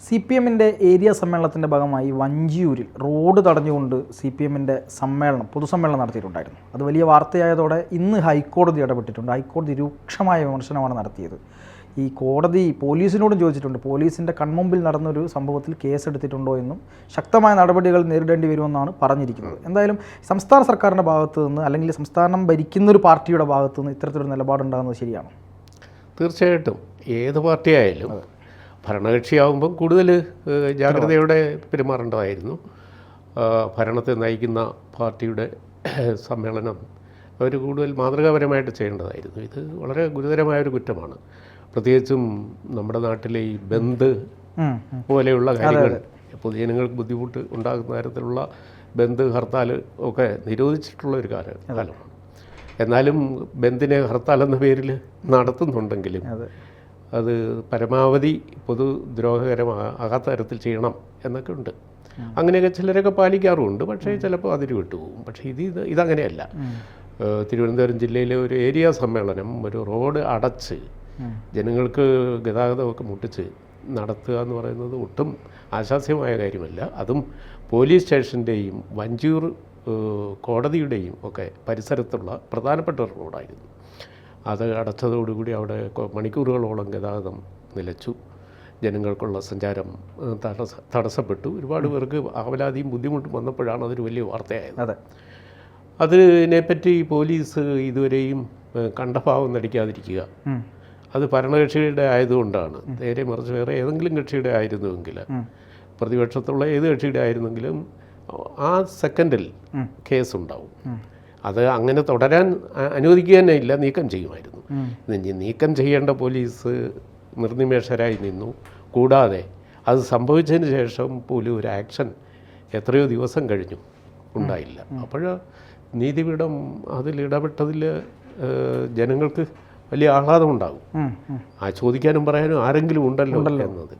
CPM-ന്റെ area സമ്മേളനത്തിൻ്റെ ഭാഗമായി വഞ്ചിയൂരിൽ road തടഞ്ഞുകൊണ്ട് CPM-ന്റെ പൊതുസമ്മേളനം നടത്തിയിട്ടുണ്ടായിരുന്നു. അത് വലിയ വാർത്തയായതോടെ ഇന്ന് ഹൈക്കോടതി ഇടപെട്ടിട്ടുണ്ട്. ഹൈക്കോടതി രൂക്ഷമായ വിമർശനമാണ് നടത്തിയത്. ഈ കോടതി പോലീസിനോടും ചോദിച്ചിട്ടുണ്ട്, പോലീസിൻ്റെ കൺമുമ്പിൽ നടന്നൊരു സംഭവത്തിൽ കേസെടുത്തിട്ടുണ്ടോ എന്നും ശക്തമായ നടപടികൾ നേരിടേണ്ടി വരുമെന്നാണ് പറഞ്ഞിരിക്കുന്നത്. എന്തായാലും സംസ്ഥാന സർക്കാരിൻ്റെ ഭാഗത്തു നിന്ന് അല്ലെങ്കിൽ സംസ്ഥാനം ഭരിക്കുന്നൊരു പാർട്ടിയുടെ ഭാഗത്തു നിന്ന് ഇത്തരത്തിലൊരു നിലപാടുണ്ടാകുന്നത് ശരിയാണോ? തീർച്ചയായിട്ടും ഏത് പാർട്ടിയായാലും ഭരണകക്ഷിയാവുമ്പം കൂടുതൽ ജാഗ്രതയോടെ പെരുമാറേണ്ടതായിരുന്നു. ഭരണത്തെ നയിക്കുന്ന പാർട്ടിയുടെ സമ്മേളനം അവർ കൂടുതൽ മാതൃകാപരമായിട്ട് ചെയ്യേണ്ടതായിരുന്നു. ഇത് വളരെ ഗുരുതരമായൊരു കുറ്റമാണ്. പ്രത്യേകിച്ചും നമ്മുടെ നാട്ടിലെ ഈ ബന്ദ് പോലെയുള്ള കാര്യങ്ങൾ പൊതുജനങ്ങൾക്ക് ബുദ്ധിമുട്ട് ഉണ്ടാകുന്ന തരത്തിലുള്ള ബന്ദ് ഹർത്താൽ ഒക്കെ നിരോധിച്ചിട്ടുള്ള ഒരു കാലമാണ്. എന്നാലും ബന്ദിനെ ഹർത്താൽ എന്ന പേരിൽ നടത്തുന്നുണ്ടെങ്കിലും അത് പരമാവധി പൊതുദ്രോഹകരമാകാത്ത തരത്തിൽ ചെയ്യണം എന്നൊക്കെ ഉണ്ട്. അങ്ങനെയൊക്കെ ചിലരൊക്കെ പാലിക്കാറുമുണ്ട്. പക്ഷേ ചിലപ്പോൾ അതിന് വിട്ടുപോകും. പക്ഷേ ഇതങ്ങനെയല്ല. തിരുവനന്തപുരം ജില്ലയിലെ ഒരു ഏരിയ സമ്മേളനം ഒരു റോഡ് അടച്ച് ജനങ്ങൾക്ക് ഗതാഗതമൊക്കെ മുട്ടിച്ച് നടത്തുക എന്ന് പറയുന്നത് ഒട്ടും ആശാസ്യമായ കാര്യമല്ല. അതും പോലീസ് സ്റ്റേഷൻ്റെയും വഞ്ചിയൂർ കോടതിയുടെയും ഒക്കെ പരിസരത്തുള്ള പ്രധാനപ്പെട്ട ഒരു റോഡായിരുന്നു. അത് അടച്ചതോടുകൂടി അവിടെ മണിക്കൂറുകളോളം ഗതാഗതം നിലച്ചു. ജനങ്ങൾക്കുള്ള സഞ്ചാരം തടസ്സപ്പെട്ടു. ഒരുപാട് പേർക്ക് ആവലാതിയും ബുദ്ധിമുട്ടും വന്നപ്പോഴാണ് അതൊരു വലിയ വാർത്തയായത്. അതിനെപ്പറ്റി പോലീസ് ഇതുവരെയും കണ്ടഭാവം നടിക്കാതിരിക്കുക. അത് ഭരണകക്ഷിയുടെ ആയതുകൊണ്ടാണ്. നേരെ മറിച്ച് വേറെ ഏതെങ്കിലും കക്ഷിയുടെ ആയിരുന്നുവെങ്കിൽ, പ്രതിപക്ഷത്തുള്ള ഏത് കക്ഷിയുടെ ആയിരുന്നെങ്കിലും ആ സെക്കൻഡിൽ കേസുണ്ടാവും. അത് അങ്ങനെ തുടരാൻ അനുവദിക്കുക തന്നെ ഇല്ല, നീക്കം ചെയ്യുമായിരുന്നു. നീക്കം ചെയ്യേണ്ട പോലീസ് നിർനിമേഷരായി നിന്നു. കൂടാതെ അത് സംഭവിച്ചതിന് ശേഷം പോലും ഒരു ആക്ഷൻ എത്രയോ ദിവസം കഴിഞ്ഞു ഉണ്ടായില്ല. അപ്പോൾ നീതിപീഠം അതിൽ ഇടപെട്ടതിൽ ജനങ്ങൾക്ക് വലിയ ആഹ്ലാദമുണ്ടാകും. ചോദിക്കാനും പറയാനും ആരെങ്കിലും ഉണ്ടല്ലോ എന്നത്.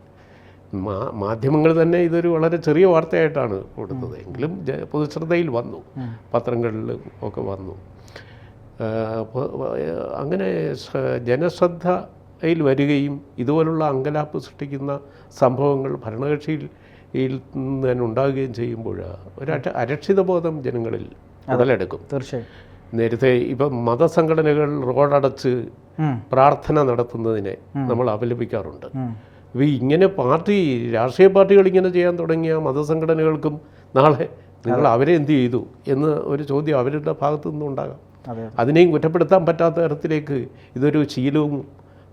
മാധ്യമങ്ങൾ തന്നെ ഇതൊരു വളരെ ചെറിയ വാർത്തയായിട്ടാണ് കൊടുത്തത്. എങ്കിലും പൊതുശ്രദ്ധയിൽ വന്നു, പത്രങ്ങളിലും ഒക്കെ വന്നു. അങ്ങനെ ജനശ്രദ്ധയിൽ വരികയും ഇതുപോലുള്ള അങ്കലാപ്പ് സൃഷ്ടിക്കുന്ന സംഭവങ്ങൾ ഭരണകക്ഷിയിൽ നിന്ന് തന്നെ ഉണ്ടാകുകയും ചെയ്യുമ്പോൾ ഒരു അരക്ഷിതബോധം ജനങ്ങളിൽ ഉടലെടുക്കും. തീർച്ചയായും. നേരത്തെ ഇപ്പം മതസംഘടനകൾ റോഡടച്ച് പ്രാർത്ഥന നടത്തുന്നതിനെ നമ്മൾ അപലപിക്കാറുണ്ട്. ഇങ്ങനെ രാഷ്ട്രീയ പാർട്ടികൾ ഇങ്ങനെ ചെയ്യാൻ തുടങ്ങിയ മതസംഘടനകൾക്കും നാളെ നിങ്ങൾ അവരെ എന്ത് ചെയ്തു എന്ന് ഒരു ചോദ്യം അവരുടെ ഭാഗത്തു നിന്നുണ്ടാകാം. അതിനെയും കുറ്റപ്പെടുത്താൻ പറ്റാത്ത തരത്തിലേക്ക് ഇതൊരു ശീലവും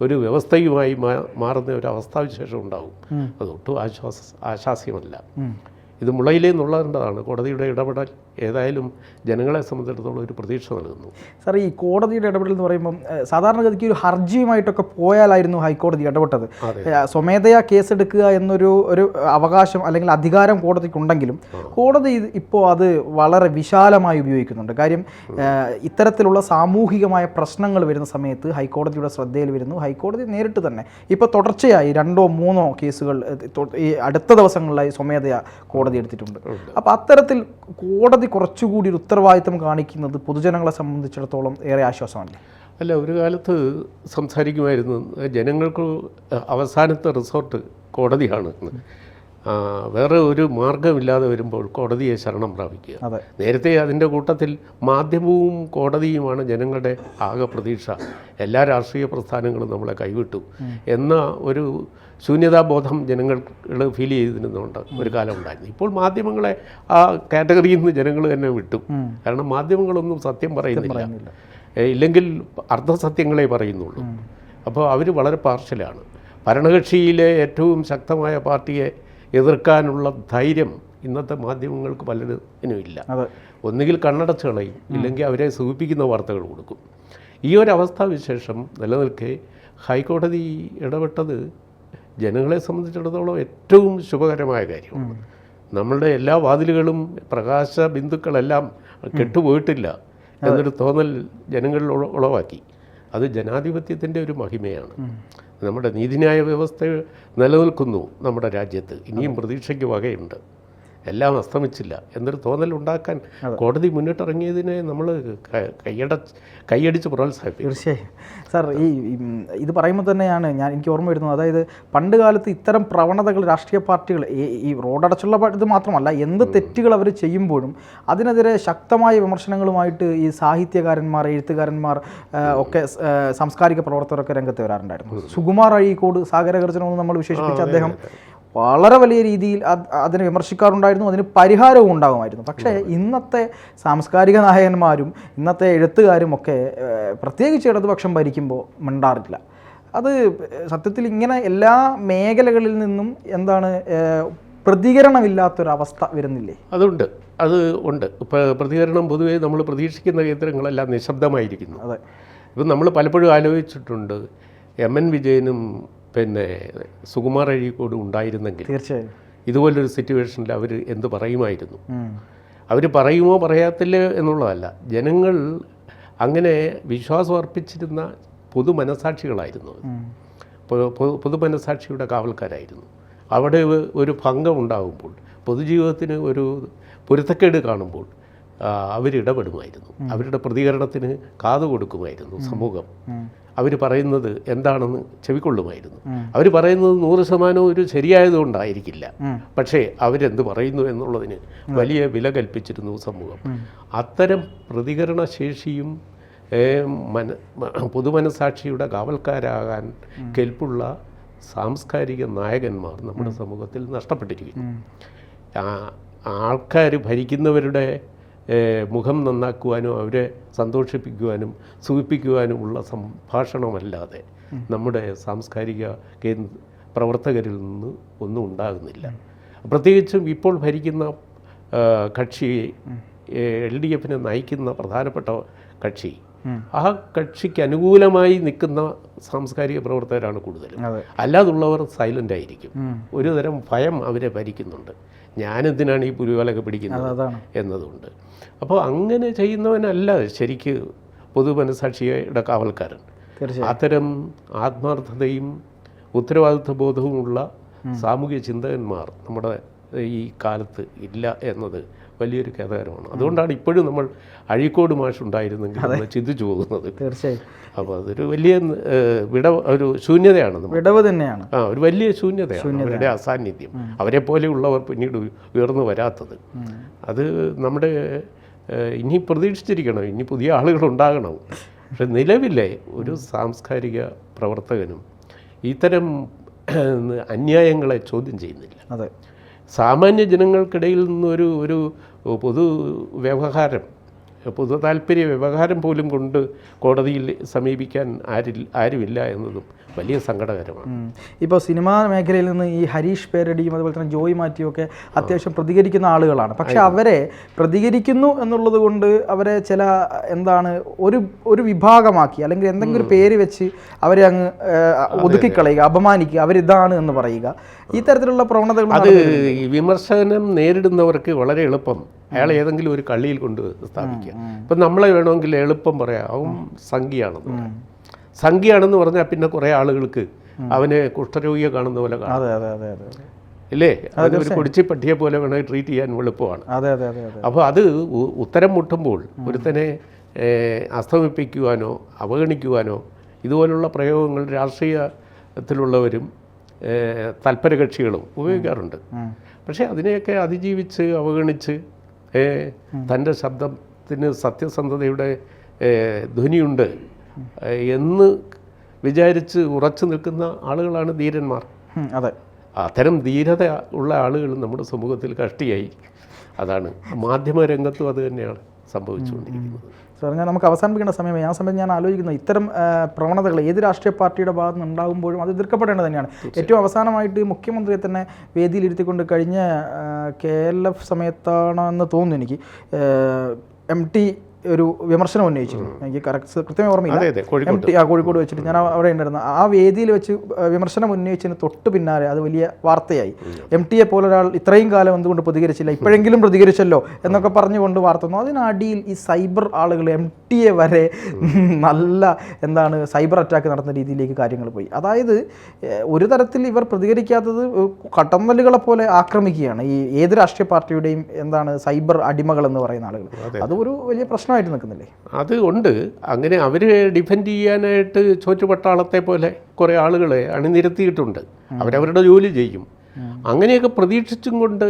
ഒരു വ്യവസ്ഥയുമായി മാറുന്ന ഒരു അവസ്ഥാവിശേഷം ഉണ്ടാകും. അതൊട്ടും ആശാസ്യമല്ല. ഇത് മുളയിലേ നുള്ളേണ്ടതാണ്. കോടതിയുടെ ഇടപെടൽ ഏതായാലും ജനങ്ങളെ സംബന്ധിച്ചിടത്തോളം ഒരു പ്രതീക്ഷ നൽകുന്നു. സാർ, ഈ കോടതിയുടെ ഇടപെടൽ എന്ന് പറയുമ്പം സാധാരണഗതിക്ക് ഒരു ഹർജിയുമായിട്ടൊക്കെ പോയാലായിരുന്നു ഹൈക്കോടതി ഇടപെട്ടത്. സ്വമേധയാ കേസെടുക്കുക എന്നൊരു അവകാശം അല്ലെങ്കിൽ അധികാരം കോടതിക്കുണ്ടെങ്കിലും കോടതി ഇപ്പോൾ അത് വളരെ വിശാലമായി ഉപയോഗിക്കുന്നുണ്ട്. കാര്യം ഇത്തരത്തിലുള്ള സാമൂഹികമായ പ്രശ്നങ്ങൾ വരുന്ന സമയത്ത് ഹൈക്കോടതിയുടെ ശ്രദ്ധയിൽ വരുന്നു. ഹൈക്കോടതി നേരിട്ട് തന്നെ ഇപ്പോൾ തുടർച്ചയായി 2 or 3 കേസുകൾ ഈ അടുത്ത ദിവസങ്ങളിലായി സ്വമേധയാ കോടതി എടുത്തിട്ടുണ്ട്. അപ്പോൾ അത്തരത്തിൽ കോടതി കുറച്ചുകൂടി ഒരു ഉത്തരവാദിത്തം കാണിക്കുന്നത് പൊതുജനങ്ങളെ സംബന്ധിച്ചിടത്തോളം ഏറെ ആശ്വാസമല്ലേ? അല്ല, ഒരു കാലത്ത് സംസാരിക്കുമായിരുന്നു ജനങ്ങൾക്ക് അവസാനത്തെ റിസോർട്ട് കോടതിയാണ്. വേറെ ഒരു മാർഗമില്ലാതെ വരുമ്പോൾ കോടതിയെ ശരണം പ്രാപിക്കുക. നേരത്തെ അതിൻ്റെ കൂട്ടത്തിൽ മാധ്യമവും കോടതിയുമാണ് ജനങ്ങളുടെ ആകെ പ്രതീക്ഷ. എല്ലാ രാഷ്ട്രീയ പ്രസ്ഥാനങ്ങളും നമ്മളെ കൈവിട്ടു എന്ന ഒരു ശൂന്യതാബോധം ജനങ്ങൾ ഫീൽ ചെയ്തിരുന്നുണ്ട് ഒരു കാലം ഉണ്ടായിരുന്നു. ഇപ്പോൾ മാധ്യമങ്ങളെ ആ കാറ്റഗറിയിൽ നിന്ന് ജനങ്ങൾ തന്നെ വിട്ടു. കാരണം മാധ്യമങ്ങളൊന്നും സത്യം പറയുന്നില്ല, ഇല്ലെങ്കിൽ അർദ്ധസത്യങ്ങളെ പറയുന്നുള്ളൂ. അപ്പോൾ അവർ വളരെ പാർഷ്യലാണ്. ഭരണകക്ഷിയിലെ ഏറ്റവും ശക്തമായ പാർട്ടിയെ എതിർക്കാനുള്ള ധൈര്യം ഇന്നത്തെ മാധ്യമങ്ങൾക്ക് പലതിനും ഇല്ല. ഒന്നുകിൽ കണ്ണടച്ച് കളയും, ഇല്ലെങ്കിൽ അവരെ സൂചിപ്പിക്കുന്ന വാർത്തകൾ കൊടുക്കും. ഈ ഒരു അവസ്ഥാവിശേഷം നിലനിൽക്കെ ഹൈക്കോടതി ഇടപെട്ടത് ജനങ്ങളെ സംബന്ധിച്ചിടത്തോളം ഏറ്റവും ശുഭകരമായ കാര്യമാണ്. നമ്മളുടെ എല്ലാ വാതിലുകളും പ്രകാശ ബിന്ദുക്കളെല്ലാം കെട്ടുപോയിട്ടില്ല എന്നൊരു തോന്നൽ ജനങ്ങളിൽ ഉളവാക്കി. അത് ജനാധിപത്യത്തിൻ്റെ ഒരു മഹിമയാണ്. നമ്മുടെ നീതിന്യായ വ്യവസ്ഥ നിലനിൽക്കുന്നു നമ്മുടെ രാജ്യത്ത്. ഇനിയും പ്രതീക്ഷയ്ക്ക് വകയുണ്ട്. എല്ലാം അസ്തമിച്ചില്ല എന്നൊരു തോന്നലുണ്ടാക്കാൻ കോടതി മുന്നിട്ടിറങ്ങിയതിനെ നമ്മൾ കൈയടിച്ച് പ്രോത്സാഹിപ്പിക്കും. തീർച്ചയായും സാർ, ഇത് പറയുമ്പോൾ തന്നെയാണ് എനിക്ക് ഓർമ്മ വരുന്നത്. അതായത് പണ്ട് കാലത്ത് ഇത്തരം പ്രവണതകൾ രാഷ്ട്രീയ പാർട്ടികൾ ഈ റോഡടച്ചുള്ള ഇത് മാത്രമല്ല, എന്ത് തെറ്റുകൾ അവർ ചെയ്യുമ്പോഴും അതിനെതിരെ ശക്തമായ വിമർശനങ്ങളുമായിട്ട് ഈ സാഹിത്യകാരന്മാർ, എഴുത്തുകാരന്മാർ ഒക്കെ സാംസ്കാരിക പ്രവർത്തകരൊക്കെ രംഗത്ത് വരാറുണ്ടായിരുന്നു. സുകുമാർ അഴീക്കോട് സാഗരഗർജനം നമ്മൾ വിശേഷിപ്പിച്ച അദ്ദേഹം വളരെ വലിയ രീതിയിൽ അതിനെ വിമർശിക്കാറുണ്ടായിരുന്നു, അതിന് പരിഹാരവും ഉണ്ടാകുമായിരുന്നു. പക്ഷേ ഇന്നത്തെ സാംസ്കാരിക നായകന്മാരും ഇന്നത്തെ എഴുത്തുകാരും ഒക്കെ പ്രത്യേകിച്ച് ഇടതുപക്ഷം ഭരിക്കുമ്പോൾ മിണ്ടാറില്ല. അത് സത്യത്തിൽ ഇങ്ങനെ എല്ലാ മേഖലകളിൽ നിന്നും പ്രതികരണമില്ലാത്തൊരവസ്ഥ വരുന്നില്ലേ? അതുണ്ട്, അത് ഉണ്ട്. ഇപ്പോൾ പ്രതികരണം പൊതുവേ നമ്മൾ പ്രതീക്ഷിക്കുന്ന കേന്ദ്രങ്ങളെല്ലാം നിശബ്ദമായിരിക്കുന്നു. അതെ. ഇപ്പം നമ്മൾ പലപ്പോഴും ആലോചിച്ചിട്ടുണ്ട്, MN വിജയനും പിന്നെ സുകുമാർ അഴീക്കോടും ഉണ്ടായിരുന്നെങ്കിൽ തീർച്ചയായും ഇതുപോലൊരു സിറ്റുവേഷനിൽ അവർ എന്ത് പറയുമായിരുന്നു. അവർ പറയുമോ പറയാത്തില്ല എന്നുള്ളതല്ല, ജനങ്ങൾ അങ്ങനെ വിശ്വാസം അർപ്പിച്ചിരുന്ന പൊതുമനസാക്ഷികളായിരുന്നു, പൊതുമനസാക്ഷിയുടെ കാവൽക്കാരായിരുന്നു. അവിടെ ഒരു ഭംഗം ഉണ്ടാകുമ്പോൾ, പൊതുജീവിതത്തിന് ഒരു പൊരുത്തക്കേട് കാണുമ്പോൾ അവരിടപെടുമായിരുന്നു, അവരുടെ പ്രതികരണത്തിന് കാതു കൊടുക്കുമായിരുന്നു സമൂഹം. അവർ പറയുന്നത് എന്താണെന്ന് ചെവിക്കൊള്ളുമായിരുന്നു. അവർ പറയുന്നത് 100% ഒരു ശരിയായതുകൊണ്ടായിരിക്കില്ല, പക്ഷേ അവരെന്ത് പറയുന്നു എന്നുള്ളതിന് വലിയ വില കൽപ്പിച്ചിരുന്നു സമൂഹം. അത്തരം പ്രതികരണശേഷിയും പൊതുമനസാക്ഷിയുടെ കാവൽക്കാരാകാൻ കെൽപ്പുള്ള സാംസ്കാരിക നായകന്മാർ നമ്മുടെ സമൂഹത്തിൽ നഷ്ടപ്പെട്ടിരിക്കുന്നു. ആൾക്കാർ ഭരിക്കുന്നവരുടെ മുഖം നന്നാക്കുവാനും അവരെ സന്തോഷിപ്പിക്കുവാനും സുഖിപ്പിക്കുവാനുമുള്ള സംഭാഷണമല്ലാതെ നമ്മുടെ സാംസ്കാരിക പ്രവർത്തകരിൽ നിന്ന് ഒന്നും ഉണ്ടാകുന്നില്ല. പ്രത്യേകിച്ചും ഇപ്പോൾ ഭരിക്കുന്ന കക്ഷി, LDFനെ നയിക്കുന്ന പ്രധാനപ്പെട്ട കക്ഷി, ആ കക്ഷിക്ക് അനുകൂലമായി നിൽക്കുന്ന സാംസ്കാരിക പ്രവർത്തകരാണ് കൂടുതലും. അല്ലാതുള്ളവർ സൈലൻ്റ് ആയിരിക്കും. ഒരു തരം ഭയം അവരെ ഭരിക്കുന്നുണ്ട്, ഞാനെന്തിനാണ് ഈ പുലിവാലൊക്കെ പിടിക്കുന്നത് എന്നതുകൊണ്ട്. അപ്പോൾ അങ്ങനെ ചെയ്യുന്നവനല്ല ശരിക്ക് പൊതുമനസാക്ഷിയുടെ കാവൽക്കാരൻ. അത്തരം ആത്മാർത്ഥതയും ഉത്തരവാദിത്വ ബോധവുമുള്ള സാമൂഹ്യ ചിന്തകന്മാർ നമ്മുടെ ഈ കാലത്ത് ഇല്ല എന്നത് വലിയൊരു ഖേദകരമാണ്. അതുകൊണ്ടാണ് ഇപ്പോഴും നമ്മൾ അഴീക്കോട് മാഷുണ്ടായിരുന്നെങ്കിൽ നമ്മൾ ചിന്തിച്ചു പോകുന്നത്. തീർച്ചയായും. അപ്പോൾ അതൊരു വലിയ ഒരു ശൂന്യതയാണ്, വിടവ് തന്നെയാണ്, ഒരു വലിയ ശൂന്യതയാണ് അവരുടെ അസാന്നിധ്യം. അവരെ പോലെയുള്ളവർ പിന്നീട് ഉയർന്നു വരാത്തത്. അത് നമ്മുടെ ഇനി പ്രതീക്ഷിച്ചിരിക്കണം, ഇനി പുതിയ ആളുകൾ ഉണ്ടാകണം. പക്ഷെ നിലവിലെ ഒരു സാംസ്കാരിക പ്രവർത്തകനും ഇത്തരം അന്യായങ്ങളെ ചോദ്യം ചെയ്യുന്നില്ല. അതെ. സാമാന്യ ജനങ്ങൾക്കിടയിൽ നിന്നൊരു ഒരു പൊതു വ്യവഹാരം, പൊതു താല്പര്യ വ്യവഹാരം പോലും കൊണ്ട് കോടതിയിൽ സമീപിക്കാൻ ആരുമില്ല എന്നതും വലിയ സങ്കടകരമാണ്. ഇപ്പോൾ സിനിമാ മേഖലയിൽ നിന്ന് ഈ ഹരീഷ് പേരടിയും അതുപോലെ തന്നെ ജോയ് മാത്യുവും ഒക്കെ അത്യാവശ്യം പ്രതികരിക്കുന്ന ആളുകളാണ്. പക്ഷെ അവരെ പ്രതികരിക്കുന്നു എന്നുള്ളത് കൊണ്ട് അവരെ ഒരു വിഭാഗമാക്കി അല്ലെങ്കിൽ എന്തെങ്കിലും ഒരു പേര് വെച്ച് അവരെ അങ്ങ് ഒതുക്കിക്കളയുക, അപമാനിക്കുക, അവരിതാണ് എന്ന് പറയുക, ഈ തരത്തിലുള്ള പ്രവണതകൾ. അത് ഈ വിമർശനം നേരിടുന്നവർക്ക് വളരെ എളുപ്പം അയാളെ ഏതെങ്കിലും ഒരു കള്ളിയിൽ കൊണ്ട് സ്ഥാപിക്കുക. ഇപ്പം നമ്മളെ വേണമെങ്കിൽ എളുപ്പം പറയാം, അവൻ സംഖ്യയാണെന്ന് പറഞ്ഞാൽ പിന്നെ കുറേ ആളുകൾക്ക് അവനെ കുഷ്ഠരോഗിയെ കാണുന്ന പോലെ കാണാം, ഇല്ലേ? അതിനൊരു കൊടിച്ചി പട്ടിയെ പോലെ വേണമെങ്കിൽ ട്രീറ്റ് ചെയ്യാൻ എളുപ്പമാണ്. അപ്പോൾ അത് ഉത്തരം മുട്ടുമ്പോൾ ഒരുത്തനെ അസ്തമിപ്പിക്കുവാനോ അവഗണിക്കുവാനോ ഇതുപോലുള്ള പ്രയോഗങ്ങൾ രാഷ്ട്രീയത്തിലുള്ളവരും തൽപരകക്ഷികളും ഉപയോഗിക്കാറുണ്ട്. പക്ഷേ അതിനെയൊക്കെ അതിജീവിച്ച് അവഗണിച്ച് തൻ്റെ ശബ്ദത്തിന് സത്യസന്ധതയുടെ ധ്വനിയുണ്ട് എന്ന് വിചാരിച്ച് ഉറച്ചു നിൽക്കുന്ന ആളുകളാണ് ധീരന്മാർ. അതെ. അത്തരം ധീരത ഉള്ള ആളുകൾ നമ്മുടെ സമൂഹത്തിൽ കഷ്ടിയായി. അതാണ് മാധ്യമരംഗത്തും അത് തന്നെയാണ് സംഭവിച്ചുകൊണ്ടിരിക്കുന്നത്. സാർ, നമുക്ക് അവസാനിപ്പിക്കേണ്ട സമയമായി. ആ സമയത്ത് ഞാൻ ആലോചിക്കുന്നത് ഇത്തരം പ്രവണതകൾ ഏത് രാഷ്ട്രീയ പാർട്ടിയുടെ ഭാഗത്ത് നിന്ന് ഉണ്ടാകുമ്പോഴും അത് എതിർക്കപ്പെടേണ്ടത് തന്നെയാണ്. ഏറ്റവും അവസാനമായിട്ട് മുഖ്യമന്ത്രിയെ തന്നെ വേദിയിലിരുത്തിക്കൊണ്ട് കഴിഞ്ഞ KLF സമയത്താണോ എന്ന് തോന്നുന്നു എനിക്ക്, MT ഒരു വിമർശനം ഉന്നയിച്ചിരുന്നു. എനിക്ക് കൃത്യമായി ഓർമ്മയില്ല. കോഴിക്കോട് വെച്ചിട്ട് ഞാൻ അവിടെ ഉണ്ടായിരുന്നു. ആ വേദിയിൽ വെച്ച് വിമർശനം ഉന്നയിച്ചതിന് തൊട്ട് പിന്നാലെ അത് വലിയ വാർത്തയായി. MT പോലെ ഒരാൾ ഇത്രയും കാലം എന്തുകൊണ്ട് പ്രതികരിച്ചില്ല, ഇപ്പോഴെങ്കിലും പ്രതികരിച്ചല്ലോ എന്നൊക്കെ പറഞ്ഞുകൊണ്ട് വാർത്ത വന്നു. അതിനടിയിൽ ഈ സൈബർ ആളുകൾ MT കുട്ടിയെ വരെ നല്ല എന്താണ് സൈബർ അറ്റാക്ക് നടത്തുന്ന രീതിയിലേക്ക് കാര്യങ്ങൾ പോയി. അതായത് ഒരു തരത്തിൽ ഇവർ പ്രതികരിക്കാത്തത് കട്ടമ്മലുകളെ പോലെ ആക്രമിക്കുകയാണ് ഈ ഏത് രാഷ്ട്രീയ പാർട്ടിയുടെയും എന്താണ് സൈബർ അടിമകൾ എന്ന് പറയുന്ന ആളുകൾ. അത് ഒരു വലിയ പ്രശ്നമായിട്ട് നിൽക്കുന്നില്ലേ? അത് ഉണ്ട്. അങ്ങനെ അവർ ഡിഫെൻഡ് ചെയ്യാനായിട്ട് ചോറ്റുപട്ടാളത്തെ പോലെ കുറേ ആളുകളെ അണിനിരത്തിയിട്ടുണ്ട്. അവരവരുടെ ജോലി ചെയ്യും. അങ്ങനെയൊക്കെ പ്രതീക്ഷിച്ചും കൊണ്ട്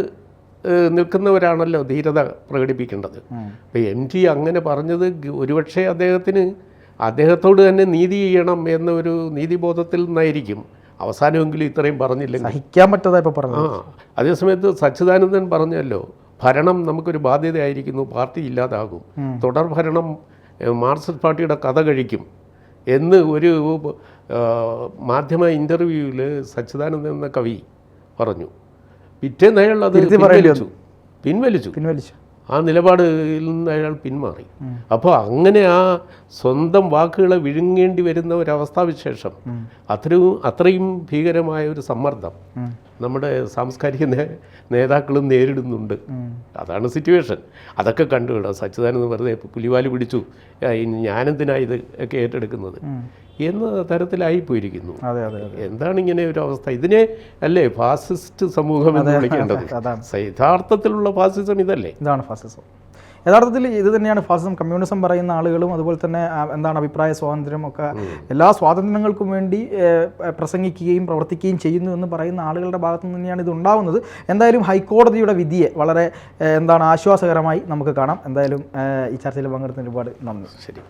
നിൽക്കുന്നവരാണല്ലോ ധീരത പ്രകടിപ്പിക്കേണ്ടത്. അപ്പോൾ MT അങ്ങനെ പറഞ്ഞത് ഒരുപക്ഷെ അദ്ദേഹത്തോട് തന്നെ നീതി ചെയ്യണം എന്നൊരു നീതിബോധത്തിൽ നിന്നായിരിക്കും. അവസാനമെങ്കിലും ഇത്രയും പറഞ്ഞില്ലെങ്കിൽ സഹിക്കാൻ പറ്റാതെ ഇപ്പോൾ പറഞ്ഞു. അതേസമയത്ത് സച്ചിദാനന്ദൻ പറഞ്ഞല്ലോ, ഭരണം നമുക്കൊരു ബാധ്യതയായിരിക്കുന്നു, പാർട്ടി ഇല്ലാതാകും, തുടർ ഭരണം മാർക്സിസ്റ്റ് പാർട്ടിയുടെ കഥ കഴിക്കും എന്ന് ഒരു മാധ്യമ ഇൻ്റർവ്യൂവിൽ സച്ചിദാനന്ദൻ എന്ന കവി പറഞ്ഞു. പിറ്റേന്ന് അയാൾ അത് പിൻവലിച്ചു. ആ നിലപാടിൽ നിന്ന് അയാൾ പിന്മാറി. അപ്പോൾ അങ്ങനെ ആ സ്വന്തം വാക്കുകളെ വിഴുങ്ങേണ്ടി വരുന്ന ഒരവസ്ഥാവിശേഷം, അത്രയും ഭീകരമായ ഒരു സമ്മർദ്ദം നമ്മുടെ സാംസ്കാരിക നേതാക്കളും നേരിടുന്നുണ്ട്. അതാണ് സിറ്റുവേഷൻ. അതൊക്കെ കണ്ടുവിടാം. സച്ചിദാനന്ദൻ വെറുതെ പുലിവാല് പിടിച്ചു, ഞാനെന്തിനാ ഇത് ഒക്കെ ഏറ്റെടുക്കുന്നത് എന്ന തരത്തിലായിപ്പോയിരിക്കുന്നു. എന്താണ് ഇങ്ങനെ ഒരു അവസ്ഥ? ഇതിനെ അല്ലേ ഫാസിസ്റ്റ് സമൂഹം എന്ന് വിളിക്കേണ്ടത്? യഥാർത്ഥത്തിലുള്ള ഫാസിസം ഇതല്ലേ? ഇതാണ് ഫാസിസം. യഥാർത്ഥത്തിൽ ഇത് തന്നെയാണ് ഫാസിസം. കമ്മ്യൂണിസം പറയുന്ന ആളുകളും അതുപോലെ തന്നെ എന്താണ് അഭിപ്രായ സ്വാതന്ത്ര്യം ഒക്കെ എല്ലാ സ്വാതന്ത്ര്യങ്ങൾക്കും വേണ്ടി പ്രസംഗിക്കുകയും പ്രവർത്തിക്കുകയും ചെയ്യുന്നു എന്ന് പറയുന്ന ആളുകളുടെ ഭാഗത്തു നിന്ന് തന്നെയാണ് ഇത് ഉണ്ടാവുന്നത്. എന്തായാലും ഹൈക്കോടതിയുടെ വിധിയെ വളരെ എന്താണ് ആശ്വാസകരമായി നമുക്ക് കാണാം. എന്തായാലും ഈ ചർച്ചയിൽ പങ്കെടുത്തതിന് ഒരുപാട് നന്ദി. ശരി.